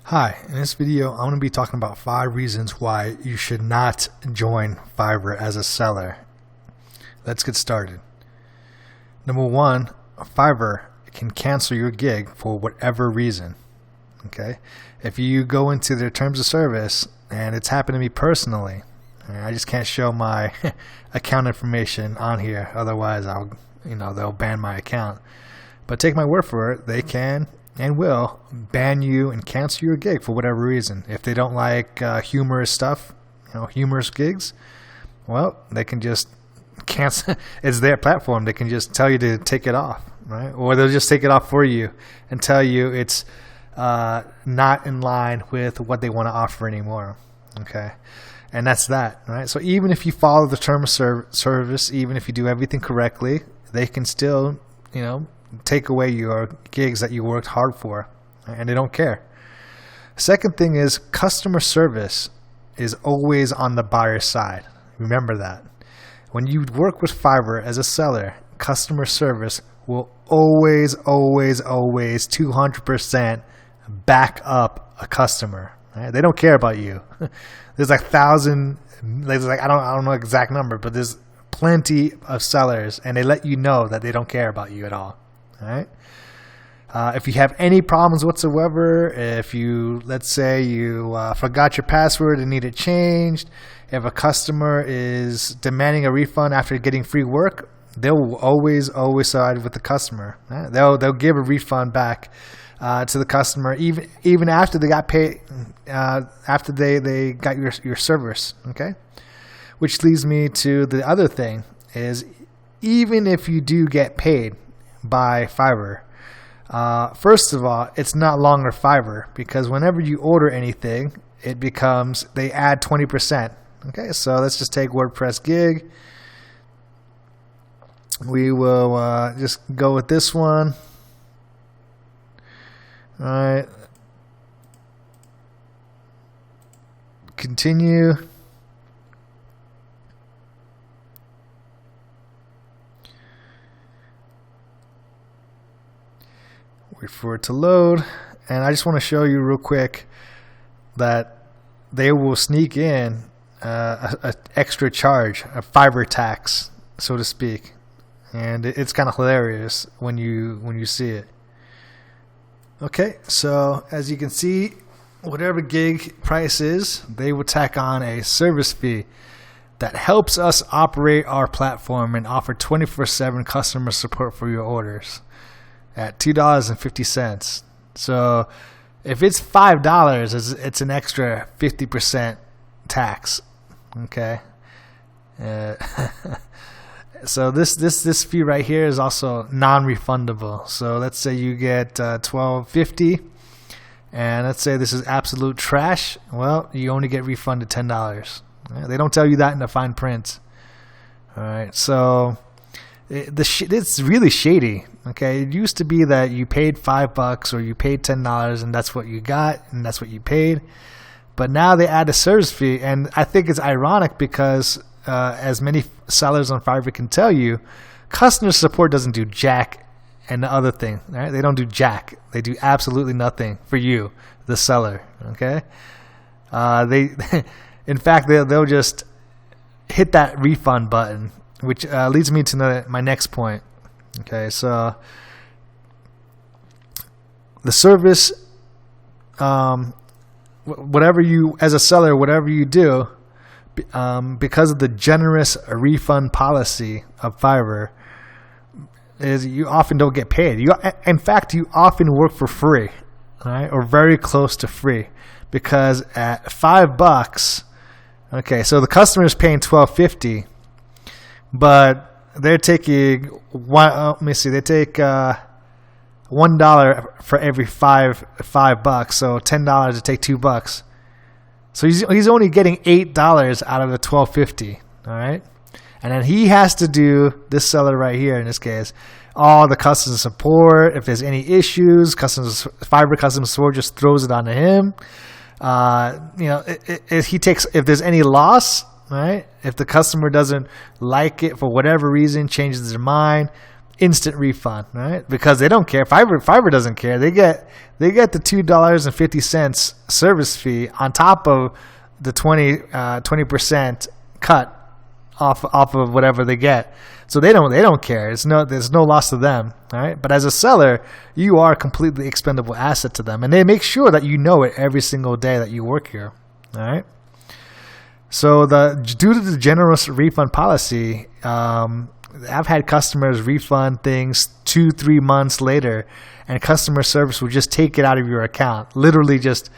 Hi, in this video I'm going to be talking about 5 reasons why you should not join Fiverr as a seller. Let's get started. Number 1, Fiverr can cancel your gig for whatever reason. Okay, if you go into their terms of service, and it's happened to me personally, I just can't show my account information on here, otherwise they'll ban my account. But take my word for it, they can and will ban you and cancel your gig for whatever reason. If they don't like humorous stuff, humorous gigs, well, they can just cancel. It's their platform. They can just tell you to take it off, right? Or they'll just take it off for you and tell you it's not in line with what they want to offer anymore. Okay, and that's that, right? So even if you follow the term of service, even if you do everything correctly, they can still, take away your gigs that you worked hard for, and they don't care. Second thing is customer service is always on the buyer's side. Remember that. When you work with Fiverr as a seller, customer service will always 200% back up a customer. Right? They don't care about you. There's I don't know the exact number, but there's plenty of sellers, and they let you know that they don't care about you at all. All right. If you have any problems whatsoever, let's say you forgot your password and need it changed, if a customer is demanding a refund after getting free work, they'll always side with the customer. Right? They'll give a refund back to the customer even after they got paid, after they got your service. Okay, which leads me to the other thing is, even if you do get paid by Fiverr, first of all, it's not longer Fiverr, because whenever you order anything, they add 20%. Okay, so let's just take WordPress gig. We will just go with this one. All right, continue. Wait for it to load, and I just want to show you real quick that they will sneak in an extra charge, a Fiverr tax, so to speak, and it's kind of hilarious when you see it. Okay, so as you can see, whatever gig price is, they will tack on a service fee that helps us operate our platform and offer 24/7 customer support for your orders at $2.50. So if it's $5, it's an extra 50% tax. Okay. So this fee right here is also non-refundable. So let's say you get $12.50, and let's say this is absolute trash. Well, you only get refunded $10. They don't tell you that in the fine print. All right. So it's really shady. Okay, it used to be that you paid $5 or you paid $10 and that's what you got and that's what you paid, but now they add a service fee, and I think it's ironic because as many sellers on Fiverr can tell you, customer support doesn't do jack, and the other thing, right? They don't do jack. They do absolutely nothing for you, the seller. Okay, in fact, they'll just hit that refund button, which leads me to my next point. Okay, so the service, whatever you, as a seller, whatever you do, because of the generous refund policy of Fiverr, is you often don't get paid. In fact, you often work for free, right, or very close to free, because at $5, okay, so the customer is paying $12.50, but they're taking they take $1 for every $5, so $10 to take $2. So he's only getting $8 out of the $12.50. All right, and then he has to do, this seller right here in this case, all the customer support. If there's any issues, Fiverr customer support just throws it onto him. If there's any loss, right? If the customer doesn't like it for whatever reason, changes their mind, instant refund, right? Because they don't care. Fiverr doesn't care. They get the $2.50 service fee on top of the 20% cut off of whatever they get. So they don't care. There's no loss to them, all right? But as a seller, you are a completely expendable asset to them, and they make sure that you know it every single day that you work here, all right? So due to the generous refund policy, I've had customers refund things 2-3 months later, and customer service will just take it out of your account. Literally, just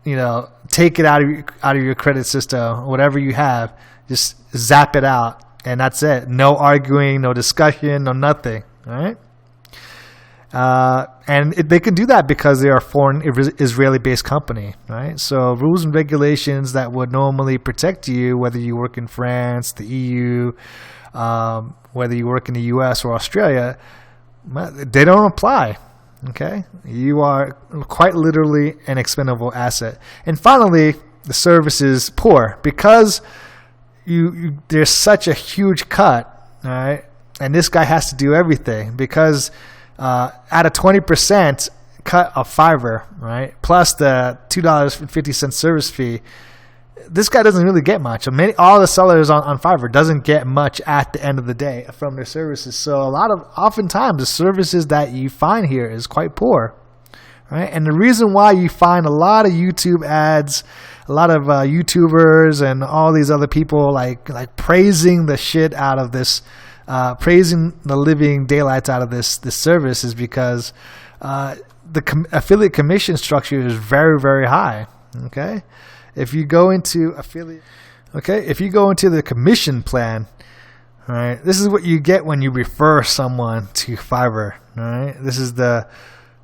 take it out of your credit system, whatever you have, just zap it out, and that's it. No arguing, no discussion, no nothing. All right. They can do that because they are a foreign Israeli-based company, right? So rules and regulations that would normally protect you, whether you work in France, the EU, whether you work in the US or Australia, they don't apply. Okay, you are quite literally an expendable asset. And finally, the service is poor because there's such a huge cut, all right? And this guy has to do everything because at a 20% cut of Fiverr, right, plus the $2.50 service fee, this guy doesn't really get much. All the sellers on Fiverr doesn't get much at the end of the day from their services. So oftentimes the services that you find here is quite poor, right? And the reason why you find a lot of YouTube ads, a lot of YouTubers and all these other people like praising the shit out of this, praising the living daylights out of this service is because the affiliate commission structure is very, very high. Okay. If you go into the commission plan, all right, this is what you get when you refer someone to Fiverr. All right, this is the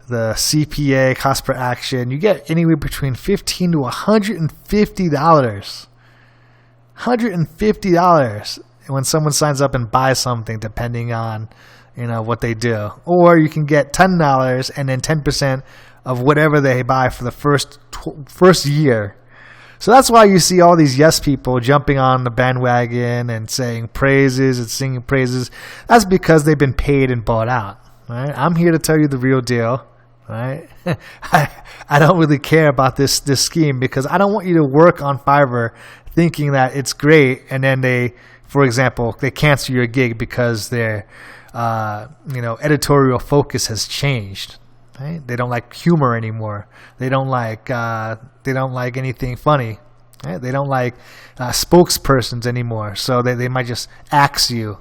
CPA, cost per action. You get anywhere between $15 to $150. $150 when someone signs up and buys something, depending on what they do. Or you can get $10 and then 10% of whatever they buy for the first year. So that's why you see all these yes people jumping on the bandwagon and saying praises and singing praises. That's because they've been paid and bought out. Right? I'm here to tell you the real deal. Right? I don't really care about this scheme because I don't want you to work on Fiverr thinking that it's great, and then for example, they cancel your gig because their editorial focus has changed. Right? They don't like humor anymore. They don't like anything funny. Right? They don't like spokespersons anymore. So they might just axe you.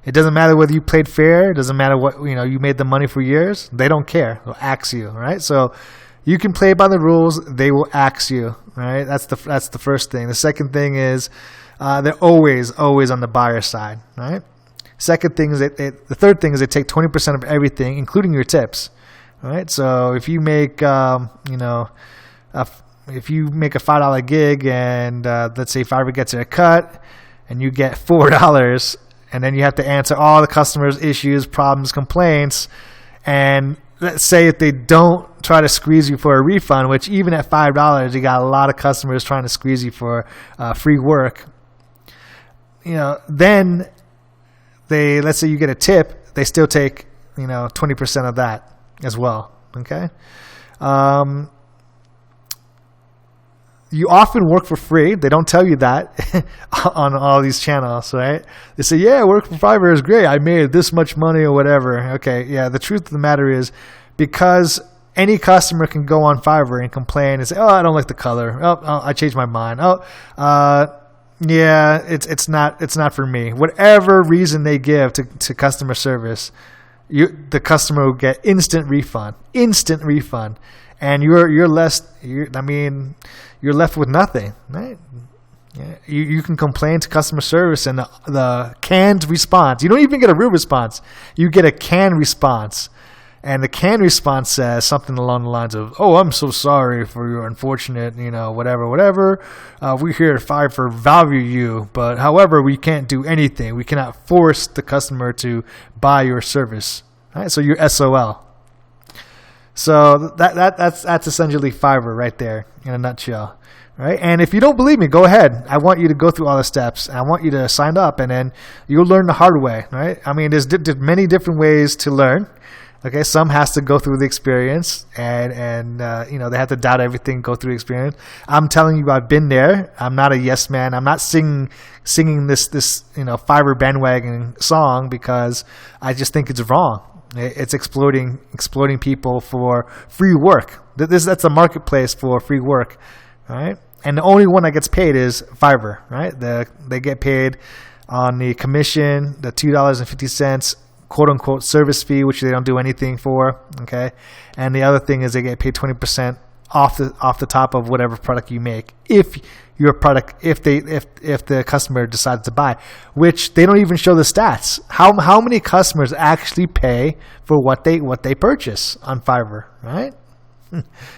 It doesn't matter whether you played fair. It doesn't matter what you made the money for years. They don't care. They'll axe you. Right? So you can play by the rules. They will axe you. Right? That's the first thing. The second thing is they're always on the buyer side. Right? Second thing is the third thing is they take 20% of everything, including your tips. All right, so if you make if you make a $5 gig and let's say Fiverr gets a cut and you get $4, and then you have to answer all the customers' issues, problems, complaints, and let's say if they don't try to squeeze you for a refund, which even at $5, you got a lot of customers trying to squeeze you for free work. Then let's say you get a tip, they still take 20% of that as well. Okay. You often work for free. They don't tell you that on all these channels, right? They say, yeah, work for Fiverr is great. I made this much money or whatever. Okay. Yeah. The truth of the matter is, because any customer can go on Fiverr and complain and say, oh, I don't like the color. Oh, I changed my mind. Yeah, it's not for me. Whatever reason they give to customer service, the customer will get instant refund, and you're left with nothing, right? Yeah, you can complain to customer service, and the canned response. You don't even get a real response. You get a canned response, and the canned response says something along the lines of, "Oh, I'm so sorry for your unfortunate, whatever. We're here at Fiverr value you, but however, we can't do anything. We cannot force the customer to buy your service." Right? So you're SOL. So that's essentially Fiverr right there in a nutshell. Right? And if you don't believe me, go ahead. I want you to go through all the steps. I want you to sign up, and then you'll learn the hard way. Right? I mean, there's many different ways to learn. Okay, some has to go through the experience, and they have to doubt everything, go through the experience. I'm telling you, I've been there. I'm not a yes man. I'm not singing this Fiverr bandwagon song because I just think it's wrong. It's exploiting people for free work. That's a marketplace for free work, right? And the only one that gets paid is Fiverr, right? They get paid on the commission, the $2.50 quote unquote service fee, which they don't do anything for. Okay, and the other thing is they get paid 20% off the top of whatever product you make. If the customer decides to buy, which they don't even show the stats. How many customers actually pay for what they purchase on Fiverr, right?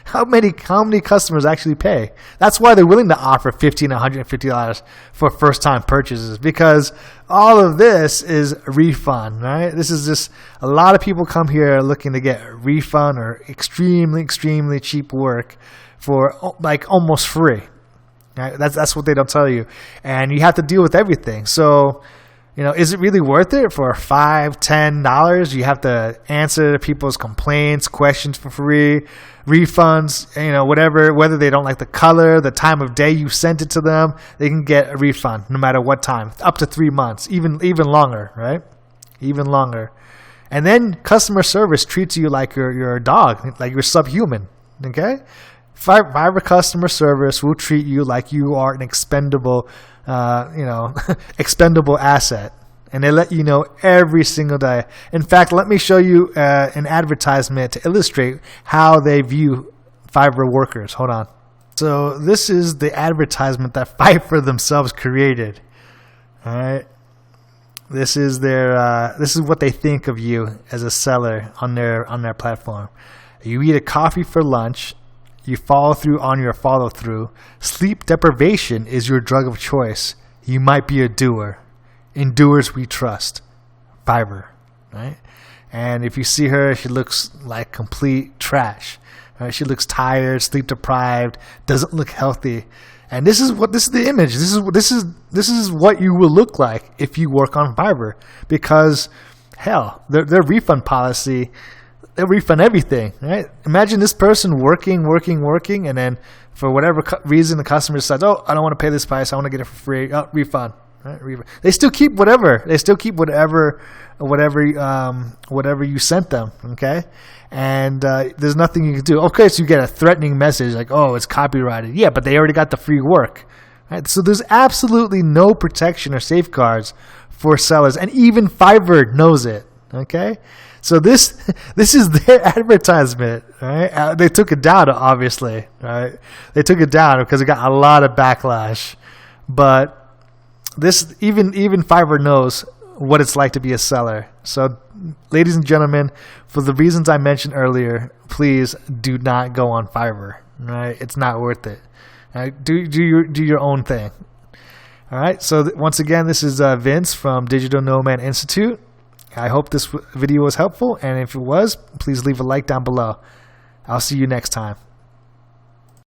How many customers actually pay? That's why they're willing to offer $50 and $150 for first time purchases, because all of this is refund, right? This is just a lot of people come here looking to get a refund or extremely cheap work for like almost free. Right? That's what they don't tell you, and you have to deal with everything. So, is it really worth it for $5, $10? You have to answer people's complaints, questions for free, refunds, whether they don't like the color, the time of day you sent it to them, they can get a refund no matter what time, up to 3 months, even longer, right? Even longer. And then customer service treats you like you're a dog, like you're subhuman, okay? Fiverr customer service will treat you like you are an expendable asset, and they let you know every single day. In fact, let me show you an advertisement to illustrate how they view Fiverr workers. Hold on. So this is the advertisement that Fiverr themselves created. All right. This is this is what they think of you as a seller on their platform. You eat a coffee for lunch. You follow through on your follow through. Sleep deprivation is your drug of choice. You might be a doer. In doers we trust. Fiverr, right? And if you see her, she looks like complete trash. Right? She looks tired, sleep deprived, doesn't look healthy. And this is the image. This is what you will look like if you work on Fiverr, because hell, their refund policy, they'll refund everything, right? Imagine this person working, and then for whatever reason the customer decides, oh, I don't want to pay this price, I want to get it for free. Oh, refund. Right? They still keep whatever. They still keep whatever you sent them. Okay, and there's nothing you can do. Okay, so you get a threatening message like, "Oh, it's copyrighted." Yeah, but they already got the free work. Right? So there's absolutely no protection or safeguards for sellers, and even Fiverr knows it. Okay, so this is their advertisement. Right? They took it down, obviously. Right? They took it down because it got a lot of backlash, but this even Fiverr knows what it's like to be a seller. So, ladies and gentlemen, for the reasons I mentioned earlier, please do not go on Fiverr. Right? It's not worth it. Right? Do your own thing. All right. So once again, this is Vince from Digital Nomad Institute. I hope this video was helpful, and if it was, please leave a like down below. I'll see you next time.